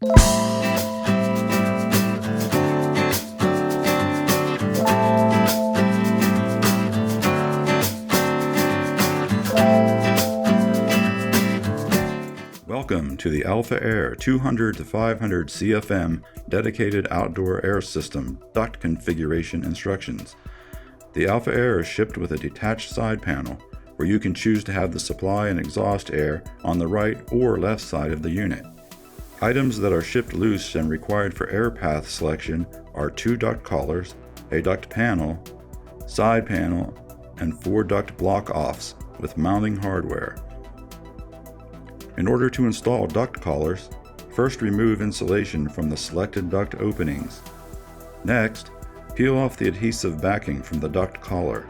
Welcome to the Alpha Aire 200 to 500 CFM dedicated outdoor air system duct configuration instructions. The Alpha Aire is shipped with a detached side panel where you can choose to have the supply and exhaust air on the right or left side of the unit. Items that are shipped loose and required for air path selection are 2 duct collars, a duct panel, side panel, and 4 duct block-offs with mounting hardware. In order to install duct collars, first remove insulation from the selected duct openings. Next, peel off the adhesive backing from the duct collar.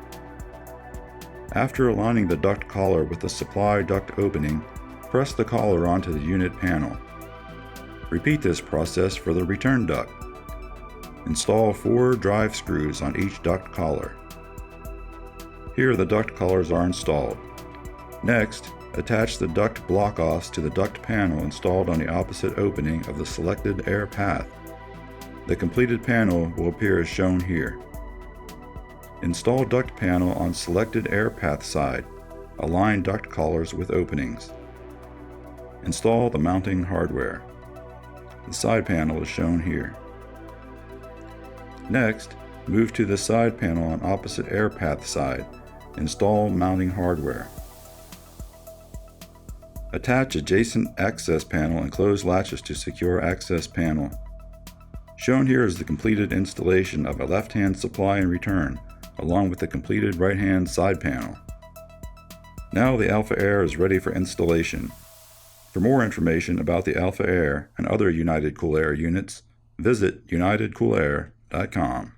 After aligning the duct collar with the supply duct opening, press the collar onto the unit panel. Repeat this process for the return duct. Install 4 drive screws on each duct collar. Here the duct collars are installed. Next, attach the duct block-offs to the duct panel installed on the opposite opening of the selected air path. The completed panel will appear as shown here. Install duct panel on selected air path side. Align duct collars with openings. Install the mounting hardware. The side panel is shown here. Next, move to the side panel on opposite air path side. Install mounting hardware. Attach adjacent access panel and close latches to secure access panel. Shown here is the completed installation of a left-hand supply and return, along with the completed right-hand side panel. Now the Alpha Aire is ready for installation. For more information about the Alpha Aire and other United Cool Air units, visit unitedcoolair.com.